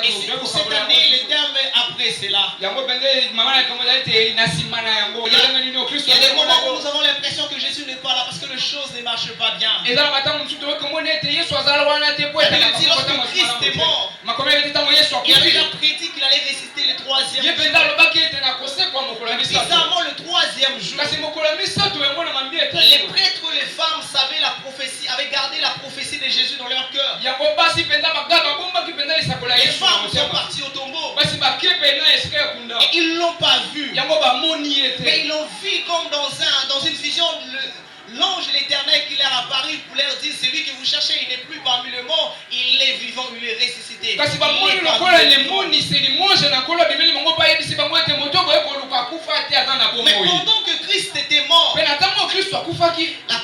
Et cette année, le terme après cela. Il y a des moments où nous avons l'impression que Jésus n'est pas là parce que les choses ne marchent pas bien. La Bible dit lorsque Christ est mort, il a déjà prédit qu'il allait ressusciter le troisième jour. Bizarrement, le troisième jour, les prêtres et les femmes savaient la prophétie, avaient gardé la prophétie de Jésus dans leur cœur. Les femmes sont parties au tombeau. Et ils ne l'ont pas vu. Mais ils l'ont vu comme dans une vision. L'ange de l'Éternel qui leur apparut pour leur dire: celui que vous cherchez, il n'est plus parmi les morts, il est vivant, il est ressuscité. Mais pendant que Christ était mort, la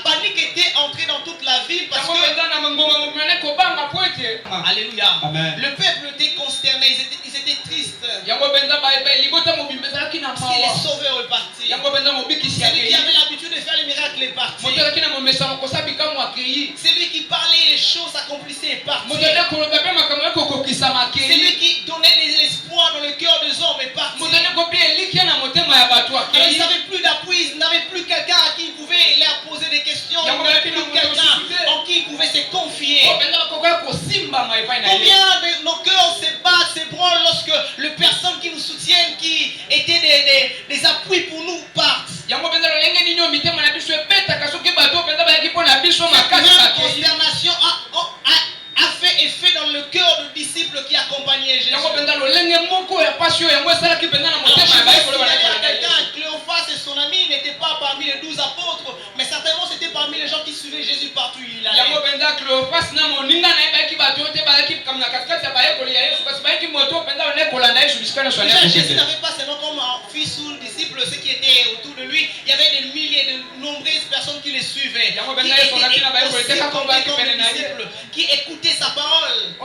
panique était entrée dans toute la ville parce que Alléluia. Amen. Le peuple était consterné, ils étaient tristes. Parce que les sauveurs est parti. Celui qui avait l'habitude de faire les miracles est parti. Celui qui parlait les choses accomplissait est parti. Celui qui donnait de l'espoir dans le cœur des hommes est parti. Alors ils n'avaient plus d'appui, ils n'avaient plus quelqu'un à qui ils pouvaient leur poser des questions, ils n'avaient plus quelqu'un en qui ils pouvaient se confier. Combien de nos cœurs se battent, se branlent lorsque les personnes qui nous soutiennent, qui étaient des appuis pour nous, partent. La consternation a fait effet dans le cœur du disciple qui accompagnait Jésus. Cléophas et son ami n'étaient pas parmi les 12 apôtres, mais certainement c'était parmi les gens qui suivaient Jésus partout où il allait. Jésus n'avait pas seulement comme un fils ou un disciple, ceux qui étaient autour de lui, il y avait des milliers, de nombreuses personnes qui les suivaient, qui écoutaient sa parole.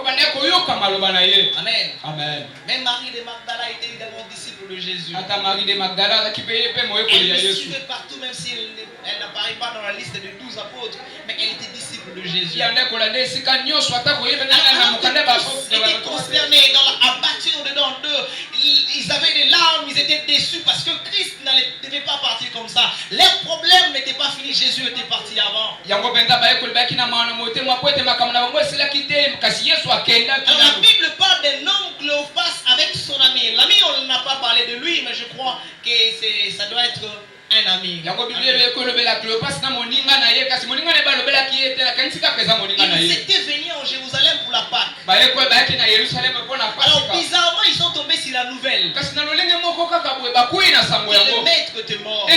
Amen. Amen. Même Marie de Magdala était également disciple de Jésus. Elle le suivait partout, même si elle n'apparaît pas dans la liste des 12 apôtres, mais elle était disciple de Jésus. Elle était consternée, abattue au-dedans d'eux. Ils avaient des larmes, ils étaient déçus parce que Christ ne devait pas partir comme ça. Leur problème n'était pas fini, Jésus était parti avant. Alors la Bible parle d'un homme Cléophas avec son ami. L'ami, on n'a pas parlé de lui, mais je crois que ça doit être un ami. Ils étaient venus en Jérusalem pour la Pâque. Alors bizarrement, ils sont tombés sur la nouvelle. Le maître était mort. Ce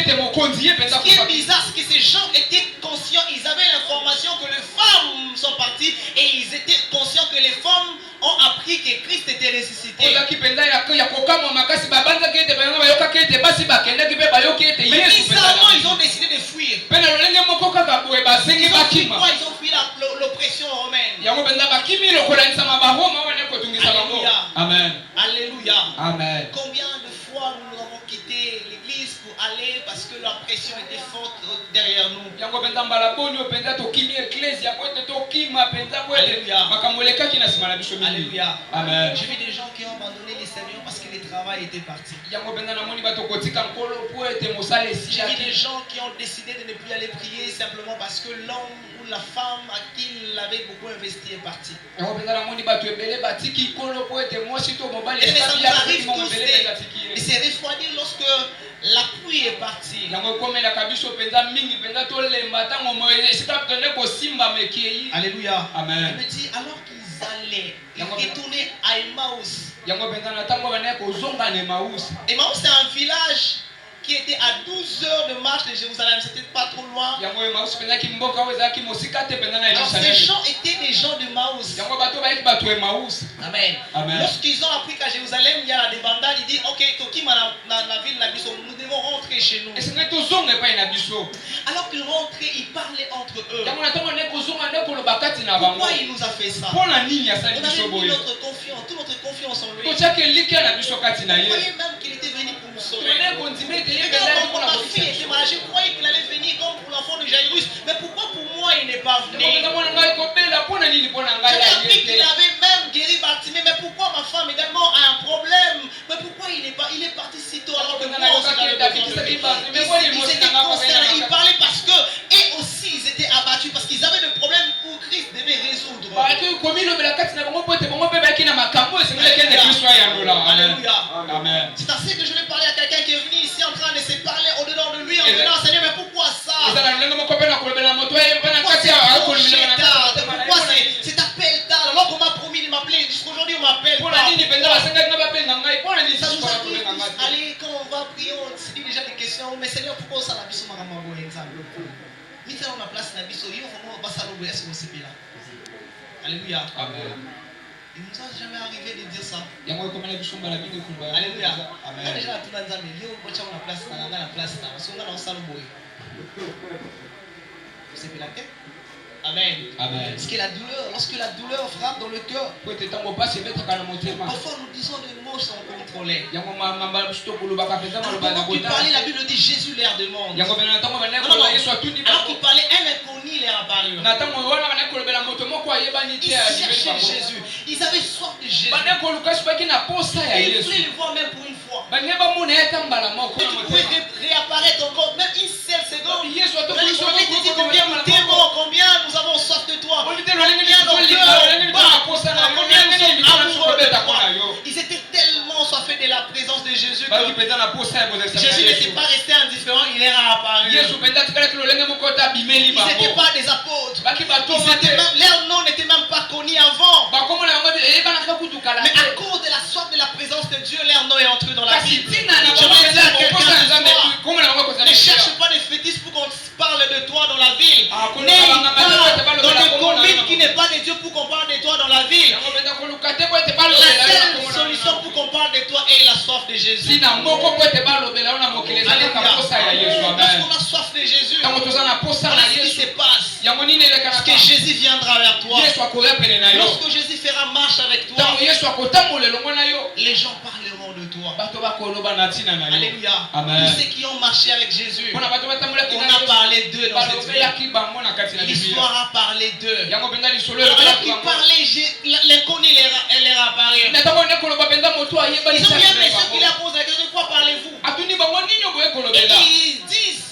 qui est bizarre, c'est que ces gens étaient conscients, ils avaient l'information que les femmes sont parties et ils étaient conscients que les femmes ont appris que Christ était ressuscité. Mais bizarrement, ils ont décidé de fuir. Ils ont fui l'oppression romaine. Alléluia. Amen. Alléluia. Amen. Combien de fois nous avons quitté l'église pour aller parce que la pression était forte derrière nous. Alléluia. Alléluia. Amen. J'ai vu des gens qui ont abandonné les Seigneurs parce que le travail était parti. J'ai vu des gens qui ont décidé de ne plus aller prier simplement parce que l'homme ou la femme à qui il avait beaucoup investi est parti. Et ça nous arrive tous de se refroidir lorsque la pluie est partie. Alléluia. Amen. Il me dit alors qu'ils allaient, ils retournaient à Emmaüs. Emmaüs c'est un village qui était à 12 heures de marche de Jérusalem, c'était pas trop loin. Alors ces gens étaient des gens de Maús. Amen. Amen. Lorsqu'ils ont appris qu'à Jérusalem il y a la débandade, ils disent ok, nous devons rentrer chez nous. Alors qu'ils rentraient, ils parlaient entre eux. Pourquoi il nous a fait ça? On avait mis notre confiance, toute notre confiance en lui. Vous voyez même qu'il était venu pour nous sauver. Quand ma fille était malade, je croyais qu'il allait venir comme pour l'enfant de Jairus. Mais pourquoi pour moi il n'est pas venu? J'avais appris qu'il avait même guéri Bartimée, mais pourquoi moi ma femme également a un problème. Mais pourquoi il est parti si tôt alors que moi aussi j'avais besoin de lui. Ils étaient concernés, ils parlaient parce que et aussi ils étaient abattus parce qu'ils avaient le problème où Christ devait résoudre. Alléluia. Amen. C'est ainsi que je vais parler à quelqu'un qui est venu ici en train de se parler au-dedans de lui en disant Seigneur, mais pourquoi ça? Pourquoi c'est appel tard alors qu'on m'a promis de m'appeler jusqu'aujourd'hui on m'appelle pas. Ça nous arrive. Allez, quand on va prier, on se dit déjà des questions. Mais Seigneur, pourquoi ça la biso maramabo exemple? Nous allons la place la biso, yo vraiment va ça l'obéir sur ce là. Alléluia. Amen. Il nous a jamais arrivé de dire ça. Alléluia. Amen. Déjà tout le monde yo bocha la place la place là. Parce qu'on a dans salon boy. C'est bien la tête. Amen. Amen. Parce que lorsque la douleur frappe dans le cœur, parfois nous disons des mots sans contrôler. Pendant qu'il parlait, la Bible dit Jésus leur demande. Alors qu'il parlait, un inconnu leur apparut. Ils cherchaient Jésus. Ils avaient soif de Jésus. Ils voulaient le voir même pour une fois. Tu pouvais réapparaître encore, même une seule seconde. Combien nous avons soif de toi. Ils étaient tellement soifés de la présence de Jésus que Jésus n'était pas resté indifférent, il leur a apparu. Ils n'étaient pas des apôtres. Leur nom n'était même pas connu avant. Mais à cause de la soif de la présence de Dieu, leur nom est entré dans la Bible. Ne cherche pas des fétiches pour qu'on parle de toi dans la ville. Dans les communes qui n'est pas de Dieu pour qu'on parle de toi dans la ville. La seule solution pour qu'on parle de toi est la soif de Jésus. Lorsqu'on a soif de Jésus, voilà ce qui se passe. Parce que Jésus viendra vers toi. Lorsque Jésus fera marche avec toi, les gens parleront de toi. Alléluia. Tous ceux qui ont marché avec Jésus, on a parlé d'eux dans cette vie. L'histoire a parlé d'eux. Alors qu'ils parlaient, l'inconnu leur apparaît. Ils ont bien pensé qu'il a posé la question, de quoi parlez-vous? Et ils disent,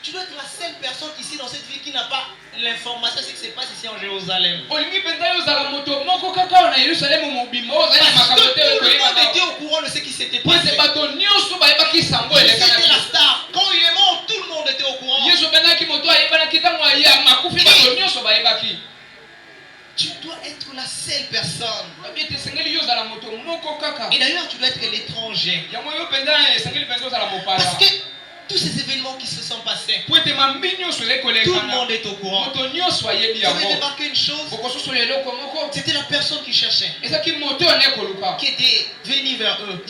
tu dois être la seule personne ici dans cette ville qui n'a pas l'information de ce qui se passe ici en Jérusalem. Parce que tout le monde était au courant de ce qui s'était passé. C'était la star. Quand il est mort, tout le monde était au courant. Tu dois être la seule personne. Et d'ailleurs, tu dois être l'étranger. Parce que tous ces événements qui se sont passés, tout le monde est au courant. Vous avez remarqué une chose? C'était la personne qui cherchait, qui était venue vers eux.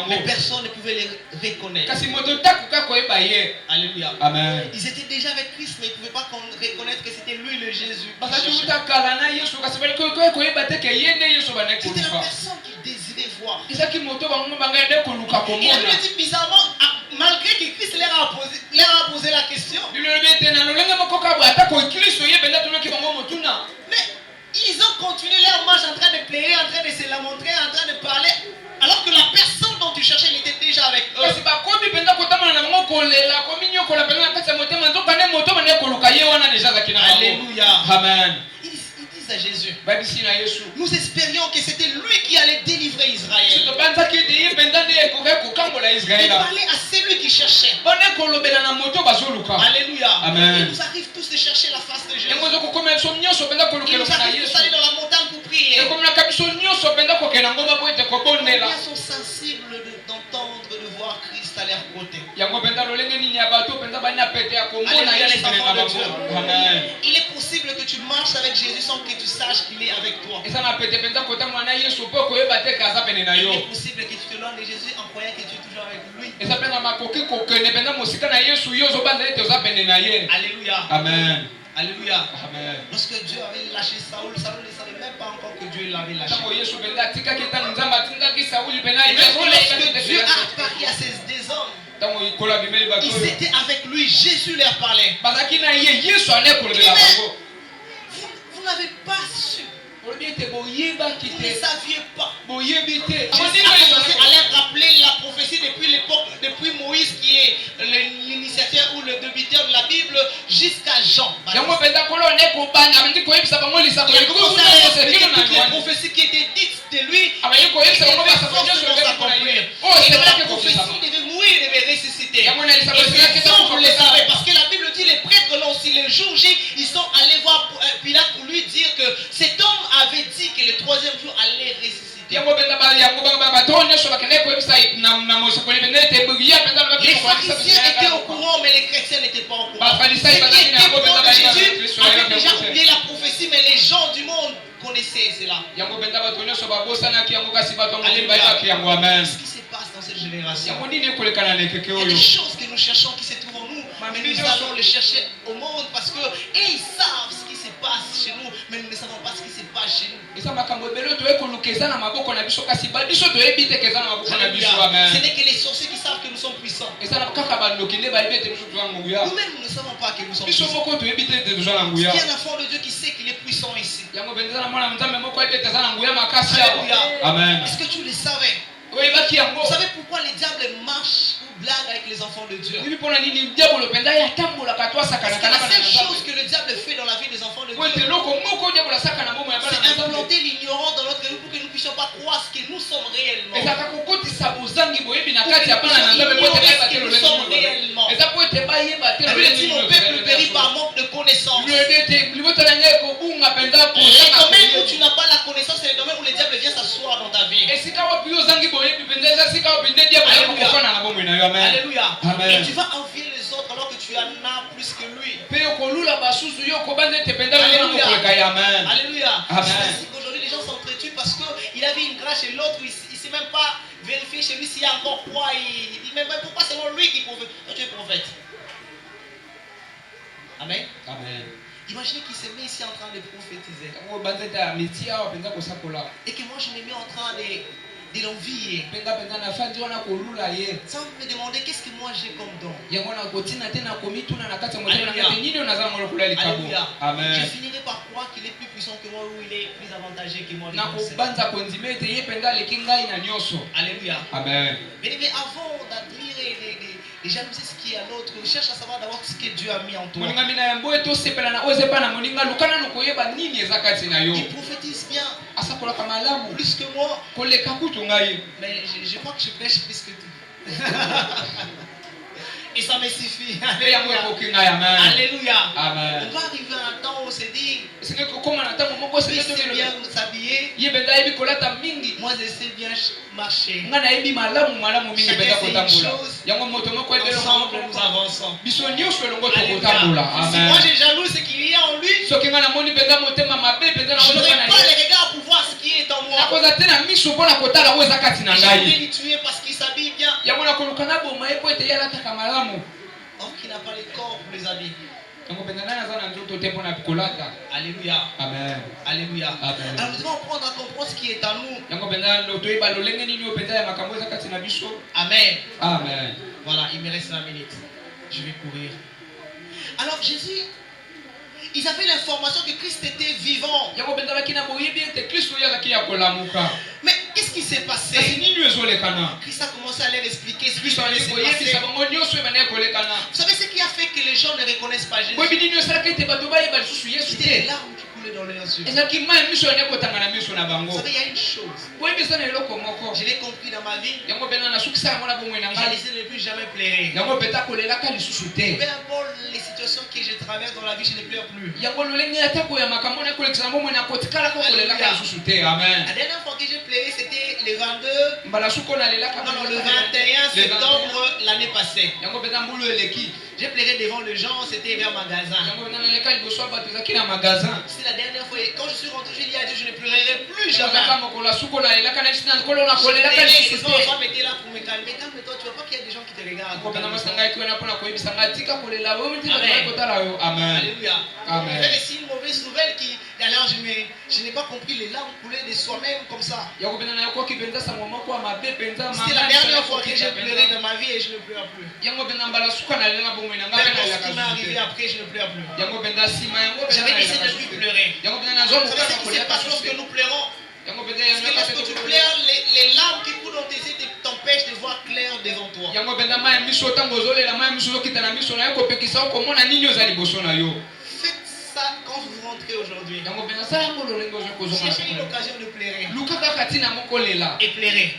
Mais personne ne pouvait les reconnaître. Alléluia. Amen. Ils étaient déjà avec Christ, mais ils ne pouvaient pas reconnaître que c'était lui le Jésus. C'était la personne qu'ils désiraient voir. Et la Bible dit bizarrement, malgré que Christ leur a posé la question, mais ils ont continué leur marche en train de pleurer, en train de se lamenter, en train de parler, alors que la personne dont tu cherchais, il était déjà avec eux. Alléluia. Amen. Ils disent à Jésus, nous espérions que c'était lui qui allait délivrer Israël. Il parlait à celui qui cherchait. Alléluia. Amen. Il nous arrive tous de chercher la face de Jésus. Il nous arrive tous d'aller dans la montagne pour prier. Combien sont sensibles d'entendre, de voir Christ à leur côté. Il est possible que tu marches avec Jésus sans que tu saches qu'il est avec toi. Il est possible que tu te loignes de Jésus en croyant que tu es toujours avec lui. Alléluia. Amen. Alléluia. Amen. Lorsque Dieu avait lâché Saoul, Saoul ne savait même pas encore que Dieu l'avait lâché. Et lorsque Dieu a apparu à ces deux hommes, ils étaient avec lui, Jésus leur parlait. Vous n'avez pas su. Vous ne saviez pas. Jésus allait rappeler la prophétie depuis l'époque, depuis Moïse qui est l'initiateur ou le débiteur de la Bible jusqu'à Jean. Il a commencé à expliquer toutes les prophéties qui étaient dites de lui. Et la prophétie devait mourir, devait ressusciter. Et vous le savez, parce que la Bible dit les prêtres là aussi, le jour J, ils sont allés voir Pilate pour lui dire que cet homme avait dit que le troisième jour allait ressusciter. Les pharisiens étaient au courant, mais les chrétiens n'étaient pas au courant. Ceux qui étaient au courant de Jésus avaient déjà oublié la prophétie, mais les gens du monde connaissaient cela. Qu'est-ce qui se passe dans cette génération? Il y a des choses que nous cherchons qui se trouvent en nous, mais nous allons les chercher au monde parce que ils savent ce qui se passe chez nous, mais nous ne savons pas ce qui se passe chez nous. Ce n'est que les sorciers qui savent que nous sommes puissants. Nous-mêmes, nous ne savons pas que nous sommes puissants. Il y a un enfant de Dieu qui sait qu'il est puissant ici. Alléluia. Est-ce que tu le savais? Vous savez pourquoi les diables marchent ou blaguent avec les enfants de Dieu? Parce que la seule chose que le diable fait dans la vie des enfants de Dieu, c'est implanter l'ignorance dans notre vie pour que nous ne puissions pas croire ce que nous sommes réellement. La Bible dit mon peuple périt par manque de connaissance. Les domaines où tu n'as pas la connaissance, c'est les domaines où le diable vient s'asseoir dans ta vie. Alléluia. Et tu vas envier les autres alors que tu en as plus que lui. Alléluia. Aujourd'hui les gens s'entretuent parce qu'il avait une grâce chez l'autre, il ne sait même pas vérifier chez lui s'il y a encore quoi. Il dit même pourquoi c'est lui qui prophète. Toi tu es prophète. Amen. Imaginez qu'il se met ici en train de prophétiser. Et que moi je me mets en train de l'envier. Sans me demander qu'est-ce que moi j'ai comme don. Alléluia. Je finirai par croire qu'il est plus puissant que moi ou il est plus avantagé que moi. Alléluia. Mais avant d'admirer les jalousies ce qui est à l'autre, cherche à savoir d'abord ce que Dieu a mis en toi. Il prophétise bien. Plus que moi. Mais je crois que je prêche plus que tout. Et ça me suffit. Alléluia. Amen. On va arriver à un temps où on se dit, lui sait bien s'habiller, moi je sais bien marcher. Chacun sait une chose, ensemble nous avançons. Alléluia. Si moi j'ai jaloux ce qu'il y a en lui, je n'aurai pas les regards pour voir ce qui est en moi. J'ai envie de lui tuer parce qu'il s'habille bien. Or qui n'a pas les corps pour les habiller. Alléluia. Amen. Alléluia. Amen. Alors nous devons apprendre à comprendre ce qui est en nous. Amen. Amen. Voilà, il me reste 20 minutes. Je vais courir. Alors Jésus, ils avaient l'information que Christ était vivant. Mais qu'est-ce qui s'est passé? Christ a commencé à leur expliquer ce qui s'est passé. Vous savez ce qui a fait que les gens ne reconnaissent pas Jésus? C'était les larmes qui coulaient dans leurs yeux. Vous savez, il y a une chose. Je l'ai compris dans ma vie. Je ne plus jamais pleurer. Peu importe les situations que je traverse dans la vie, je ne pleure plus. La dernière fois que j'ai pleuré, c'était le 22, le 21 septembre l'année passée. J'ai pleuré devant les gens, c'était vers magasin. C'est la dernière fois. Quand je suis rentré, j'ai dit à Dieu, je ne pleurerai plus jamais. Les enfants étaient là pour me calmer. Calme-toi, tu vois pas qu'il y a des gens qui te regardent. Amen. Alléluia. J'avais ici une mauvaise nouvelle qui. Alors je Je n'ai pas compris les larmes couler de soi-même comme ça. C'était la dernière fois que j'ai pleuré dans ma vie et je ne pleure plus. Ce qui m'est arrivé après, je ne pleure plus. J'avais décidé de ne plus pleurer. Vous savez ce qui se passe lorsque nous pleurons? Parce que lorsque tu pleures, les larmes qui coulent dans tes yeux t'empêchent de voir clair devant toi. Faites ça quand vous rentrez aujourd'hui. Cherchez une occasion de pleurer. Et pleurer.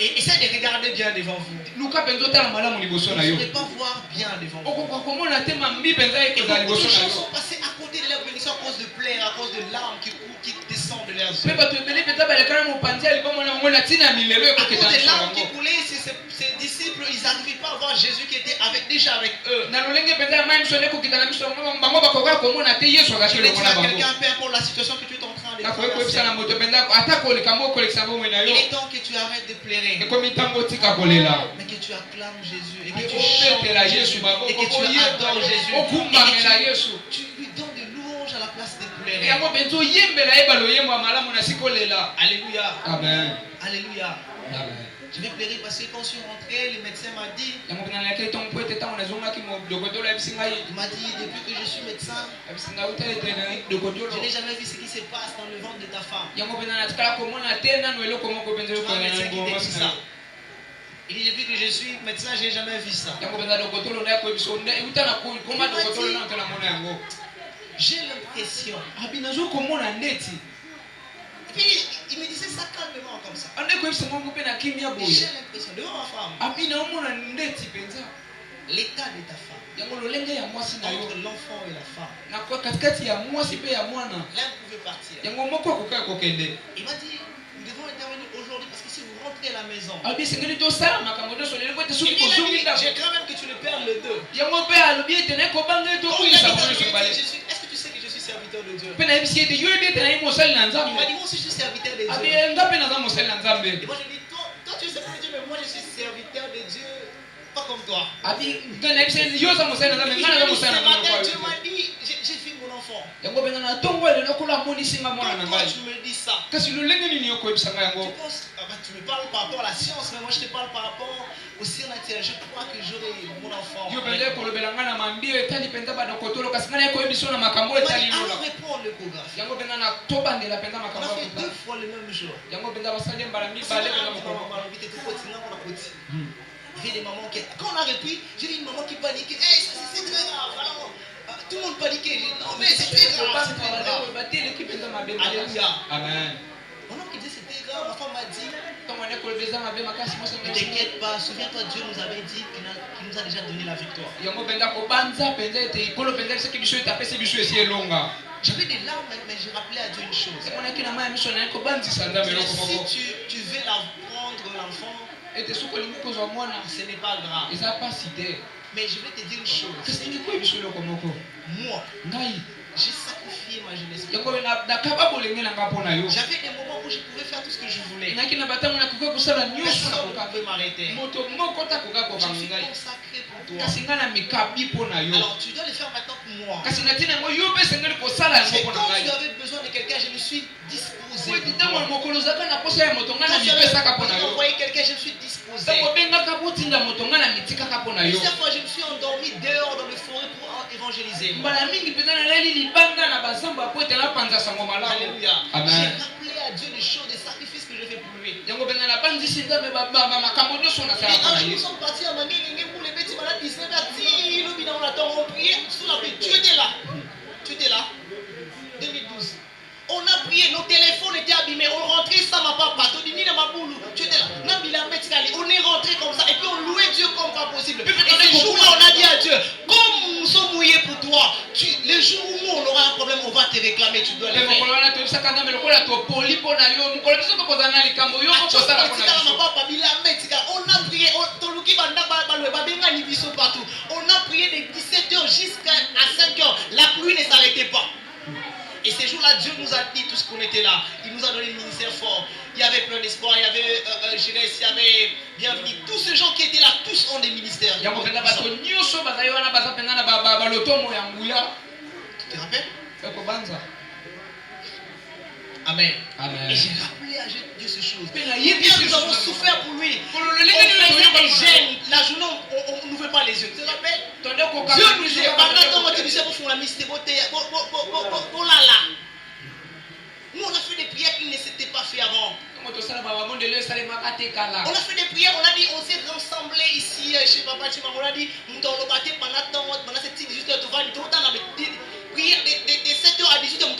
Et essayez de regarder bien devant vous. Vous ne pouvez pas voir bien devant vous. Et beaucoup de gens sont passés à côté de leur bénédiction à cause de pleurs, à cause de larmes qui descendent de leurs yeux. À cause des larmes qui coulaient, ces disciples, ils n'arrivaient pas à voir Jésus qui était déjà avec eux. Je vais dire à quelqu'un, peu importe la situation que tu es en train de traverser, il est temps que tu arrêtes de pleurer. Mais que tu acclames Jésus et que tu chantes Jésus et que tu adores Jésus et que tu lui donnes des louanges à la place de pleurer. Alléluia. Amen. Alléluia. Amen. Je vais pleurer parce que quand je suis rentré, le médecin m'a dit, il m'a dit, depuis que je suis médecin, je n'ai jamais vu ce qui se passe dans le ventre de ta femme. C'est un médecin qui te dit ça. Il dit, depuis que je suis médecin, je n'ai jamais vu ça. J'ai l'impression. Et puis il me disait ça calmement comme ça. J'ai l'impression devant ma femme. L'état de ta femme. Entre l'enfant et la femme. L'un pouvait partir. Il m'a dit, nous devons intervenir aujourd'hui parce que si vous rentrez à la maison, j'ai craint même que tu ne perdes les deux. Est-ce que tu sais que je suis serviteur de Dieu? Il m'a dit, moi aussi je suis serviteur de Dieu. Et moi je dis, toi tu es serviteur de Dieu, mais moi je suis serviteur de Dieu, pas comme toi. Ce matin Dieu m'a dit, j'ai vu mon enfant. Quand toi tu me dis ça, tu me parles par rapport à la science, mais moi je te parle par rapport au surnaturel. Je crois que j'aurai mon enfant. Alors répond l'échographie. On a fait 2 fois le même jour. Il y a des mamans qui, quand on a repris, j'ai vu une maman qui paniquait. Hey, c'est très grave. Alors, tout le monde paniquait. J'ai dit non, mais c'est très grave. Alléluia. Amen. Pendant qu'il disait c'était grave, ma femme m'a dit, ne t'inquiète pas, souviens-toi, Dieu nous avait dit qu'il nous a déjà donné la victoire. J'avais des larmes, mais je rappelais à Dieu une chose. Si tu veux la prendre, l'enfant, ce n'est pas grave. Mais je vais te dire une chose. Moi, j'ai sacrifié ma jeunesse. J'avais des moments où je pouvais faire tout ce que je voulais. Personne ne pouvait m'arrêter. Je suis consacré pour toi. Alors tu dois le faire maintenant pour moi. C'est quand tu avais besoin de quelqu'un, je me suis disposé. Quand tu avais envoyé quelqu'un, je me suis disposé. Plusieurs fois, je me suis endormi dehors dans le forêt pour évangéliser. Alléluia. J'ai rappelé à Dieu les choses, des sacrifices que je fais pour lui. Et un jour, nous sommes partis à Mangé pour les bêtises malades 19h. On priait sous la pluie. Tu étais là. Tu étais là. 2012. On a prié, nos téléphones étaient abîmés, on rentrait sans ma papa, tu étais là. On est rentré comme ça et puis on louait Dieu comme pas possible. Et ce jour-là, on a dit à Dieu, comme nous sommes mouillés pour toi, le jour où on aura un problème, on va te réclamer, tu dois le faire. On a prié, on a prié de 17h jusqu'à 5h, la pluie ne s'arrêtait pas. Et ces jours-là, Dieu nous a dit tout ce qu'on était là. Il nous a donné le ministère fort. Il y avait plein d'espoir, il y avait jeunesse, il y avait bienvenue. Tous ces gens qui étaient là, tous ont des ministères. Tu te rappelles? Amen. Et j'ai rappelé à Dieu ces choses. Bien, nous avons souffert pour lui. On faisait des gènes. La journée, on n'ouvrait pas les yeux. Tu te rappelles? Dieu nous disait, pendant que tu disais, pour la mystère, nous, on a fait des prières qui ne s'étaient pas fait avant. On a fait des prières, on a dit, on s'est rassemblés ici chez Papa Chima. On a dit, pendant cette 18h, tu vas prier de 7h à 18h,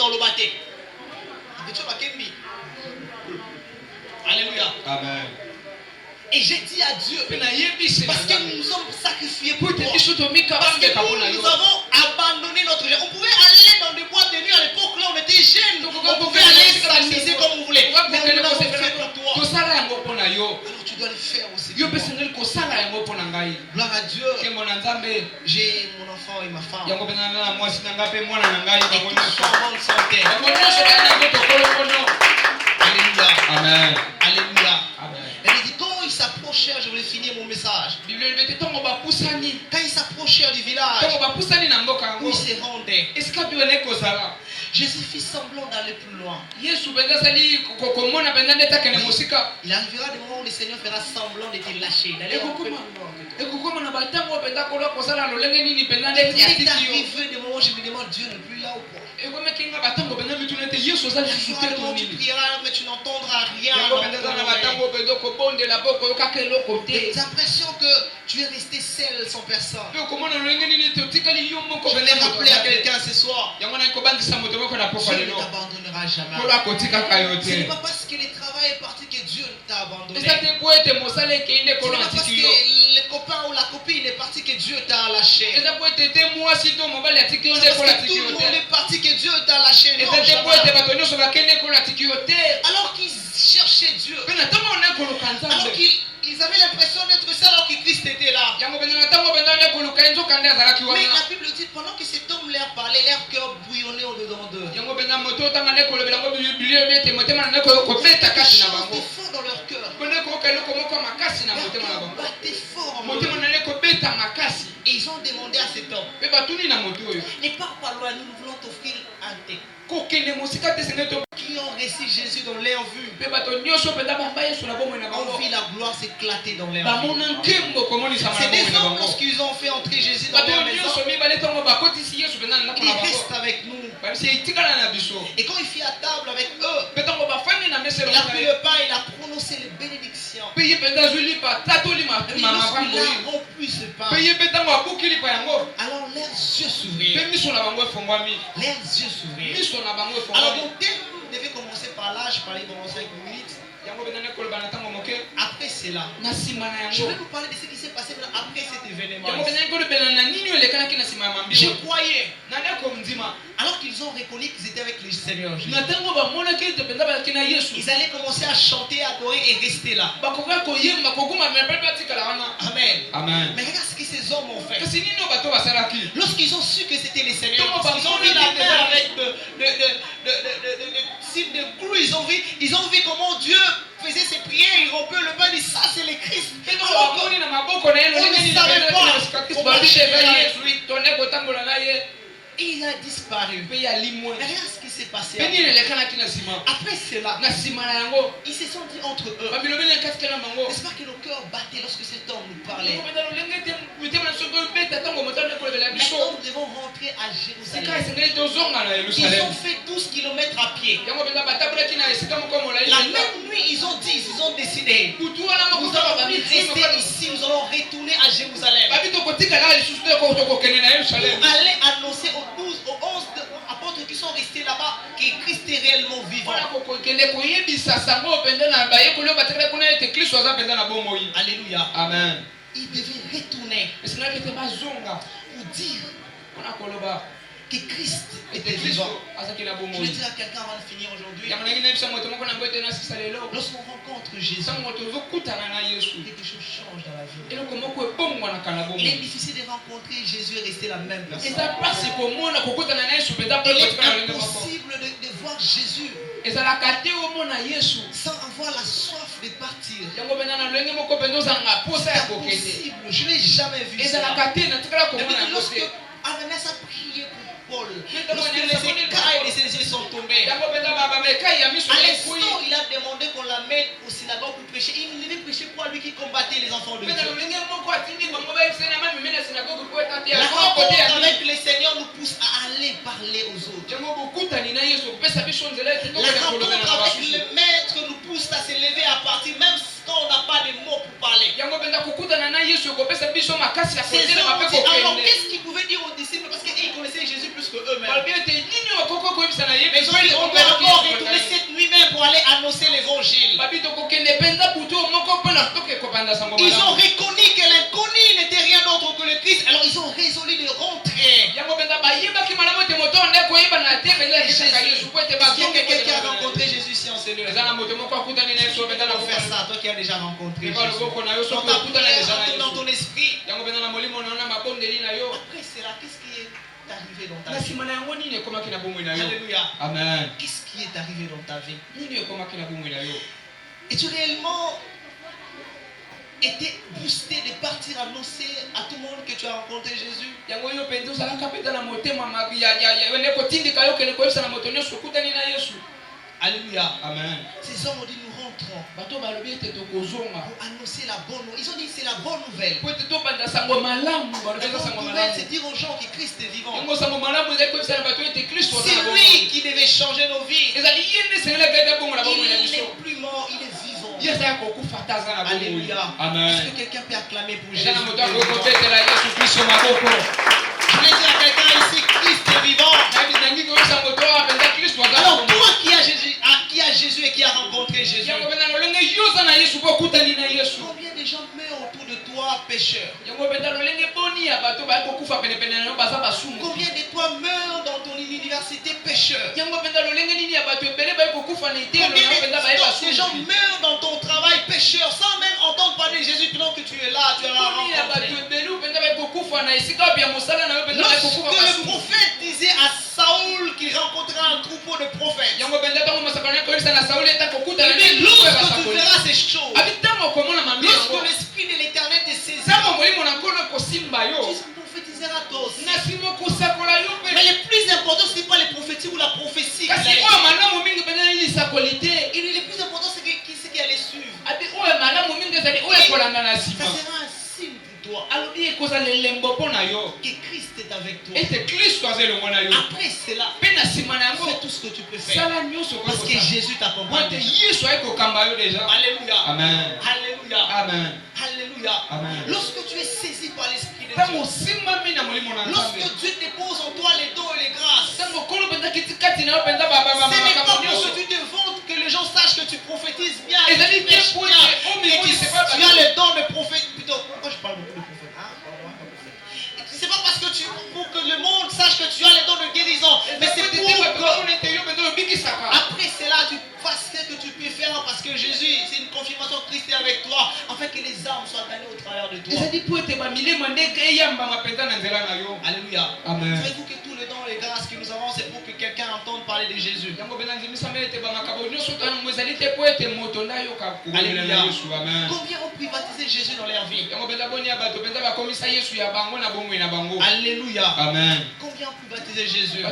Alléluia. Amen. Et j'ai dit à Dieu, parce que nous nous sommes sacrifiés pour toi. Parce que nous avons abandonné notre vie. On pouvait aller dans des boîtes de nuit à l'époque, là on était jeunes. On pouvait aller s'amuser comme vous voulez. Mais nous l'avons fait pour toi. Alors tu dois le faire aussi. Gloire à Dieu. J'ai mon enfant et ma femme. Et tous sont en bonne santé. Alléluia. Amen. Alléluia. Amen. Elle dit quand il s'approchait, je voulais finir mon message. Quand il s'approchait du village, où il se rendait, Jésus fit semblant d'aller plus loin. Il arrivera des moments où le Seigneur fera semblant de te lâcher, d'aller un peu plus loin. Il est arrivé des moments où je me demande, Dieu n'est plus là ou quoi? Tu prieras, mais tu n'entendras rien. Tu as l'impression que tu es resté seul sans personne. Je l'ai rappelé à quelqu'un ce soir. Dieu ne t'abandonnera jamais. Ce n'est pas parce que le travail est parti que Dieu t'a abandonné. Ce n'est pas parce que le copain ou la copine est parti que Dieu t'a lâché. C'est parce que tout le monde est parti que Dieu t'a lâché. Non, alors qu'ils cherchaient Dieu, alors qu'ils avaient l'impression d'être ça alors que Christ était là. Mais la Bible dit pendant que cet homme leur parlait, leur cœur bouillonnait au-dedans d'eux. Quelque chose de fort dans leur cœur. Leur cœur battait fort en eux. Et ils ont demandé à cet homme, ne pars pas loin, nous voulons t'offrir un thé. Qui ont reçu Jésus dans leur vue. On vit la gloire s'éclater dans leur vie. C'est des hommes lorsqu'ils ont fait entrer Jésus dans leur maison. Il reste avec nous. Et quand il fit à table avec eux, il a pris le pain, il a prononcé les bénédictions. Et lorsqu'il a rompu ce pain, alors leurs yeux s'ouvrirent. Leurs yeux s'ouvrirent. Alors mon thème devait commencer par là, je parlais pendant 5 minutes. Après cela, je vais vous parler de ce qui s'est passé après cet événement. Je croyais, alors qu'ils ont reconnu qu'ils étaient avec le Seigneur Jésus, ils allaient commencer à chanter, adorer et rester là. Amen. Amen. Mais regarde ce que ces hommes ont fait. Lorsqu'ils ont su que c'était le Seigneur, ils ont vu la main avec de clous, ils ont vu comment Dieu faisait ses prières, il rompait le pain, il dit ça c'est le Christ. Alors on ne savait pas comment et il a disparu. Mais regarde ce qui s'est passé. Après cela, ils se sont dit entre eux, n'est-ce pas que nos cœurs battaient lorsque cet homme nous parlait? Maintenant nous devons rentrer à Jérusalem. Ils ont fait 12 km à pied. La même nuit, ils ont décidé, nous allons rester ici, nous allons retourner à Jérusalem. Pour aller annoncer aux 12, aux 11 apôtres qui sont restés là-bas que Christ est réellement vivant. Alléluia. Amen. Il devait retourner pour dire que Christ était vivant. Je vais dire à quelqu'un avant de finir aujourd'hui, lorsqu'on rencontre Jésus, quelque chose change dans la vie. Il est difficile de rencontrer Jésus et rester la même personne. Il est impossible de voir Jésus sans avoir la soif de partir. C'est impossible. Je n'ai jamais vu ça. Lorsque Ananias a prié pour Paul, Lorsque les écailles de ses yeux sont tombées, à l'instant, il a demandé qu'on l'amène au synagogue pour prêcher. Il devait prêcher pour lui qui combattait les enfants de Dieu. La rencontre avec le Seigneur nous pousse à aller parler aux autres. La rencontre avec le Maître nous pousse à se lever à partir, même quand on n'a pas de mots pour parler. Ces hommes ont dit, alors qu'est-ce qu'ils pouvaient dire aux disciples, parce qu'ils connaissaient Jésus plus que eux-mêmes. Ils ont dit, on doit encore retourner cette nuit même pour aller annoncer l'évangile. Ils ont reconnu que l'inconnu n'était rien d'autre que le Christ, alors ils ont résolu de rentrer. Est-ce qu'il y a quelqu'un qui a rencontré Jésus ici en cellule? On va faire ça, toi qui as déjà rencontré Jésus. Dans ton esprit. Après cela, qu'est-ce qui est arrivé dans ta vie? Alléluia. Amen. Qu'est-ce qui est arrivé dans ta vie? Es-tu réellement été boosté de partir annoncer à tout le monde que tu as rencontré Jésus? Alléluia. Amen. Ces hommes ont dit nous rentrons pour annoncer la bonne nouvelle. Ils ont dit c'est la bonne nouvelle. La bonne nouvelle, c'est dire aux gens que Christ est vivant. C'est lui qui devait changer nos vies. Il n'est plus mort, il est vivant. Alléluia. Amen. Est-ce que quelqu'un peut acclamer pour Jésus? Je voulais dire à quelqu'un ici, Christ est vivant. Alors toi qui as Jésus et qui a rencontré Jésus, combien de gens meurent autour de toi pécheurs? Combien de toi meurent dans ton université pécheurs? Combien de gens meurent dans ton travail pécheurs sans même entendre parler de Jésus pendant que tu es là, tu as rencontré? Lorsque le prophète disait à Saoul qu'il rencontrait un troupeau de prophètes, il dit lorsque tu verras ces choses, lorsque l'esprit de l'Éternel te saisira, tu prophétiseras tous. Mais le plus important, ce n'est pas les prophéties ou la prophétie. Le plus important, c'est ce qui allait suivre. Ça sera un signe pour toi que Christ est avec toi. Après cela, fais tout ce que tu peux faire parce que Jésus t'accompagne. Alléluia. Amen. Alléluia. Amen. Alléluia. Amen. Lorsque tu es saisi par l'Esprit de Dieu, lorsque Dieu dépose en toi les dons et les grâces, ce n'est pas pour que tu te vantes que les gens sachent que tu prophétises bien, et que tu as le don de prophète. Plutôt, pourquoi je parle beaucoup de prophète? C'est pas parce que pour que le monde sache que tu as les dons de guérison, mais c'est pour que après cela tu fasses ce que tu peux faire parce que Jésus, c'est une confirmation que Christ est avec toi, afin que les âmes soient gagnées au travers de toi. Alléluia. Amen. Savez-vous que tous les dons et les grâces que nous avons, c'est pour que quelqu'un entende parler de Jésus. Alléluia. Combien ont privatisé Jésus dans leur vie? Alléluia. Amen. Combien ont privatisé Jésus?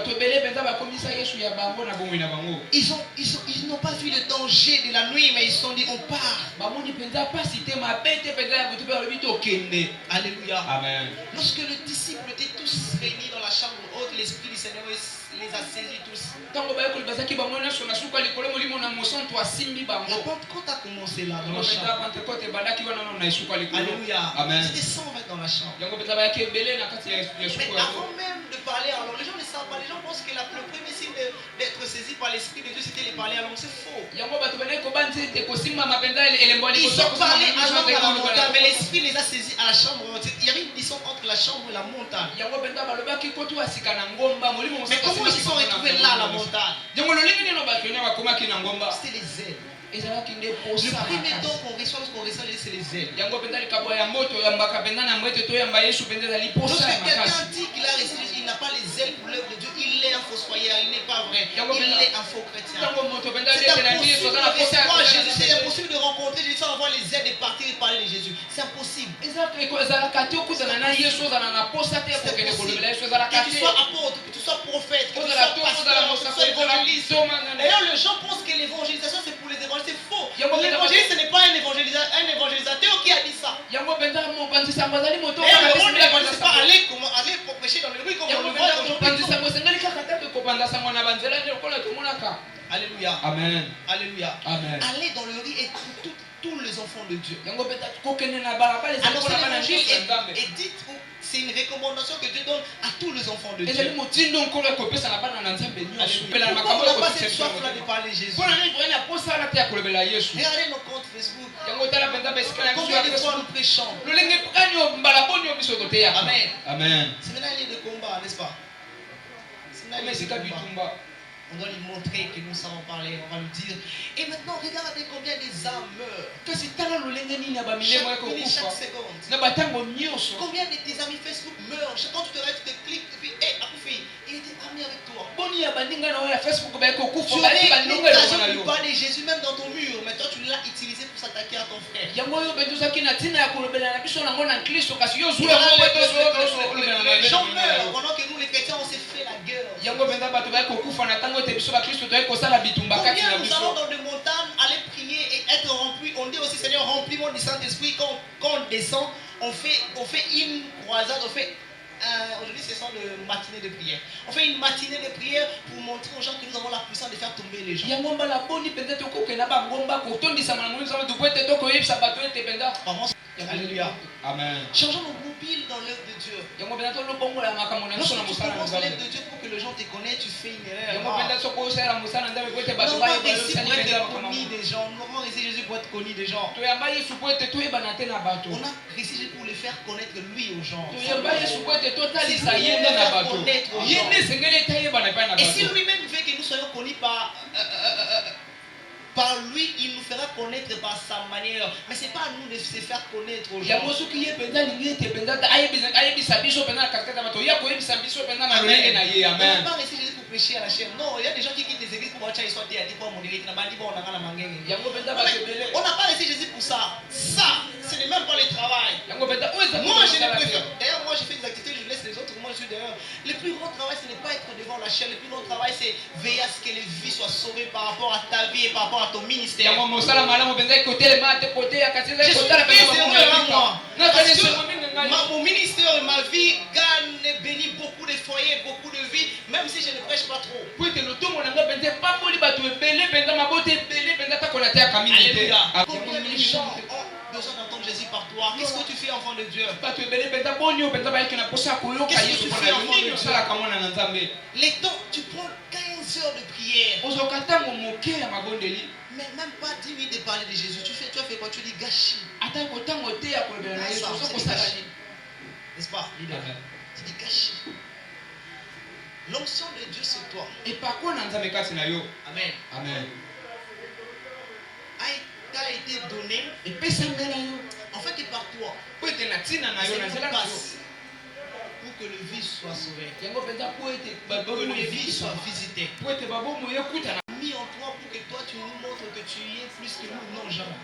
Ils n'ont pas vu le danger de la nuit, mais ils se sont dit on part. Alléluia. Amen. Lorsque les disciples étaient tous réunis dans la chambre haute, l'Esprit du Seigneur les a saisis tous. La Pentecôte a commencé là dans la chambre. Alléluia. Amen. C'était 120 dans la chambre. Mais avant même de parler en langue, les gens ne savent pas. Les gens pensent que le premier signe d'être saisi par l'Esprit de Dieu, c'était les parler en langue. C'est faux. Ils ont parlé en langue à la montagne, mais l'Esprit les a saisis à la chambre. Il y avait une distance entre la chambre et la montagne. Mais comment ils se sont retrouvés là à la montagne? C'était les ailes. Le premier don qu'on reçoit lorsqu'on reçoit Jésus, c'est les ailes. Lorsque quelqu'un dit qu'il a reçu Jésus, il n'a pas les ailes pour l'œuvre de Dieu, il est un fossoyeur, il n'est pas vrai, il est un faux chrétien. C'est impossible de rencontrer Jésus sans avoir les ailes et partir et parler de Jésus. C'est impossible. Que tu sois apôtre, que tu sois prophète, que tu sois pasteur, que tu sois évangéliste. D'ailleurs, les gens pensent que l'évangélisation c'est pour les évangélistes. C'est faux. L'évangéliste, ce n'est pas un évangélisateur qui a dit ça. D'ailleurs, le rôle de l'évangéliste, c'est pas aller pour prêcher dans les rues comme on le voit aujourd'hui. Alléluia. Amen. Alléluia. Amen. Allez dans le riz et tous les enfants de Dieu. Alors et dites, c'est une recommandation que Dieu donne à tous les enfants de Dieu. Pourquoi on n'a pas cette soif-là de parler de Jésus? Regardez nos comptes Facebook. Combien de fois nous prêchons? Amen. Amen. C'est maintenant un lieu de combat, n'est-ce pas? On doit lui montrer que nous savons parler, on va lui dire. Et maintenant, regardez combien des âmes meurent. Chaque seconde. Combien de tes amis Facebook meurent? Quand tu te rêves, tu te cliques, et puis, hé, Akoufi, il était ami avec toi. Tu aurais l'occasion de parler de Jésus même dans ton mur, mais toi tu l'as utilisé pour s'attaquer à ton frère. Les gens meurent pendant que nous les chrétiens on s'est fait la guerre. Combien nous allons dans des montagnes aller prier et être remplis. On dit aussi Seigneur remplis-moi du Saint-Esprit. Quand on descend, on fait une croisade, aujourd'hui c'est ça de matinée de prière. On fait une matinée de prière pour montrer aux gens que nous avons la puissance de faire tomber les gens. Alléluia. Amen. Changeons nos mobiles dans l'œuvre de Dieu. Lorsque tu commences l'œuvre de Dieu pour que les gens te connaissent, tu fais une erreur. Nous n'avons pas réussi pour être connu des gens. Nous n'avons réussi Jésus pour être connu des gens. On a réussi Jésus pour le faire connaître lui aux gens. Et si lui-même veut que nous soyons connus par lui, il nous fera connaître par sa manière. Mais ce n'est pas à nous de se faire connaître aux gens. On n'a pas réussi Jésus pour prêcher à la chair. Non, il y a des gens qui quittent les églises pour voir qu'ils soient dit on n'a pas réussi Jésus pour ça. Ça, ce n'est même pas le travail. Moi, je ne préfère. D'ailleurs, moi, je fais des activités, je laisse les autres. Moi, je suis derrière. Le plus grand travail, ce n'est pas être devant la chair. Le plus grand travail, c'est veiller à ce que les vies soient sauvées par rapport à ta vie et par rapport à ton ministère. Je suis mon ministère et ma vie gagne et bénit beaucoup de foyers, beaucoup de vies, même si je ne prêche pas trop. Alléluia. Combien de gens ont besoin d'entendre Jésus par toi? Qu'est-ce que tu fais, enfant de Dieu? Qu'est-ce que tu fais, enfant de Dieu? Les temps, tu prends 15 heures de prière. Mais même pas 10 minutes de parler de Jésus. Tu as fait quoi? Tu dis gâchis. N'est-ce pas? Tu dis gâchis. L'onction de Dieu sur toi. Amen. Amen. A été donné. En fait, c'est par toi. C'est une passe pour que le vie soit sauvé. Pour que le vie soit visité. Mis en toi pour que toi tu nous montres que tu y es plus que nous. Non, jamais.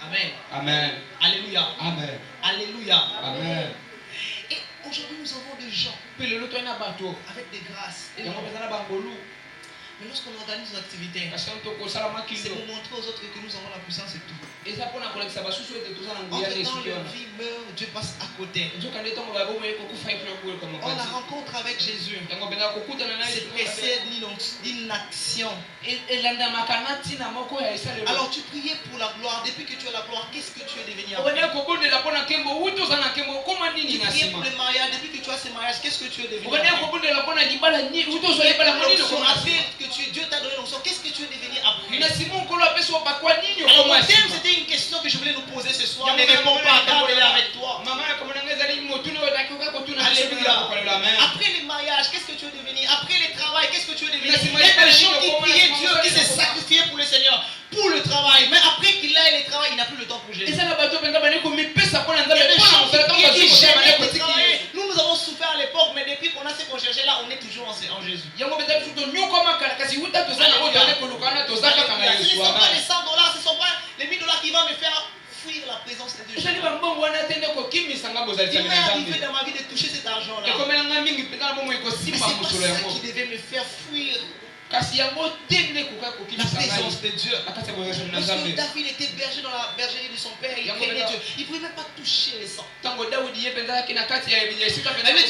Amen. Amen. Alléluia. Amen. Alléluia. Amen. Et aujourd'hui nous avons des gens avec des grâces. Mais lorsqu'on organise une activité, c'est pour montrer aux autres que nous avons la puissance et tout. Entre temps, leur vie meurt, Dieu passe à côté. On la rencontre avec Jésus. C'est précède l'inaction. Alors tu priais pour la gloire. Depuis que tu as la gloire, qu'est-ce que tu es devenu après? Tu priais pour le mariage. Depuis que tu as ce mariage, qu'est-ce que tu es devenu après? Dieu t'a donné l'onction, qu'est-ce que tu es devenu après? Alors mon thème, c'était une question que je voulais nous poser ce soir. Ne réponds pas, garde-la avec toi. Alléluia. Après le mariage, qu'est-ce que tu es devenu? Après le travail, qu'est-ce que tu es devenu? Il y a des gens qui priaient Dieu, qui s'est sacrifié pour le Seigneur, pour le travail. Mais après qu'il ait le travail, il n'a plus le temps pour Jésus. Il y a des gens qui jamais travailler. Nous avons souffert à l'époque, mais depuis qu'on a ce qu'on cherchait là, on est toujours en Jésus. Ce ne sont pas les $100, ce ne sont pas les $1000 qui vont me faire fuir la présence de Dieu. Il m'est arrivé dans ma vie de toucher cet argent-là. Mais c'est pas ça qui devait me faire fuir la présence de Dieu. Lorsque David était berger dans la bergerie de son père, il craignait Dieu. Il ne pouvait même pas toucher les sangs. Mais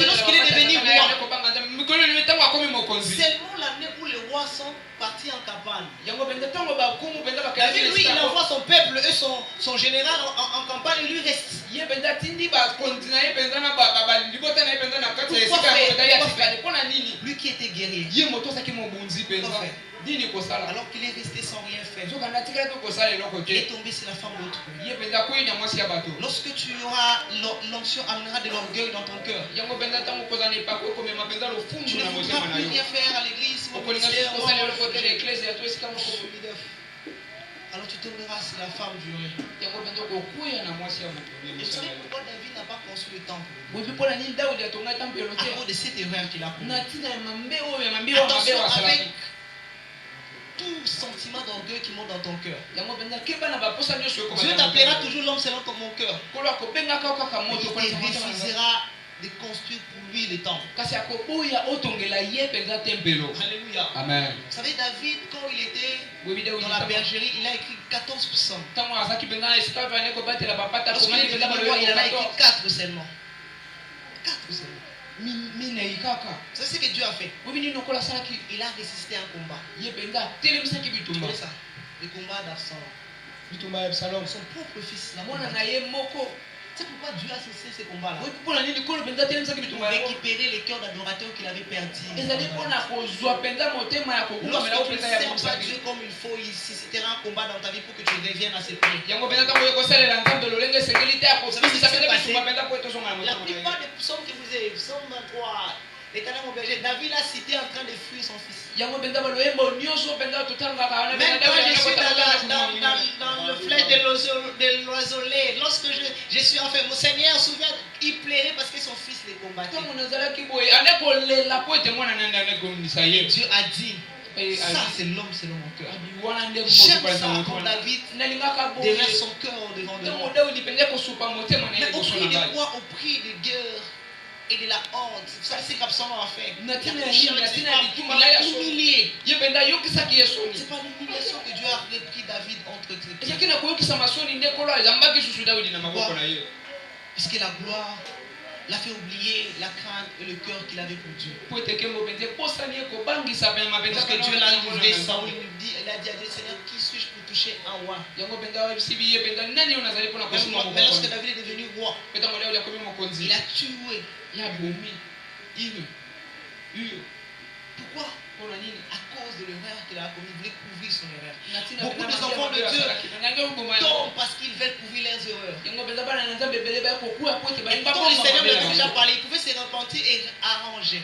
lorsqu'il est devenu roi, seulement l'année où les rois sont partis en campagne, David, lui, il envoie son peuple et son général en campagne, et lui reste. Lui qui était guerrier. Alors qu'il est resté sans rien faire, il est tombé sur la femme d'autrui. Lorsque tu auras l'onction, amènera de l'orgueil dans ton cœur, tu ne voudras plus rien faire à l'église. Alors tu tomberas sur la femme du roi. Et vous savez pourquoi David n'a pas construit le temple? À cause de cette erreur qu'il a commise. Attention avec tout sentiment d'orgueil qui monte dans ton cœur. Dieu t'appellera toujours l'homme selon mon cœur. Il te refusera de construire pour lui le temple. Alléluia. Amen. Vous savez, David, quand il était dans la bergerie, il a écrit 14 psaumes. Lorsqu'il est devenu roi, il en a écrit 4 seulement. 4 seulement. C'est ce que Dieu a fait. Il a résisté à un combat. Ça, le combat d'Absalom. Son propre fils. C'est pourquoi Dieu a cessé ce combat-là. Pour récupérer les cœurs d'adorateurs qu'il avait perdus. Lorsque tu ne sers pas Dieu comme il faut, c'était un combat dans ta vie pour que tu reviennes à ses pieds. La plupart des psaumes que vous avez, psaume 23, l'Éternel mon berger, David a cité en train de fuir son fils. Même quand je suis dans le fleuve de l'oiselé, lorsque je suis en fait, mon Seigneur souvent il plairait parce que son fils les combattait. Et Dieu a dit, ça c'est l'homme selon mon cœur. J'aime ça quand David déverse son cœur devant Dieu. Mais au prix de quoi? Au prix de guerre et de la honte. Ça c'est qu'Absalom a fait. Il a humilié. C'est pas l'humiliation que Dieu a repris David entre ses pieds. Puisque la gloire l'a fait oublier la crainte et le cœur qu'il avait pour Dieu. Lorsque Dieu l'a livré, Saoul il a dit à Dieu, Seigneur, qui suis-je pour toucher un roi? Mais lorsque David est devenu roi, il a tué. Pourquoi? À cause de l'erreur qu'il a commise, il voulait couvrir son erreur. Beaucoup des enfants de Dieu tombent parce qu'ils veulent couvrir leurs erreurs. Et quand le Seigneur leur a déjà parlé, ils pouvaient se repentir et arranger.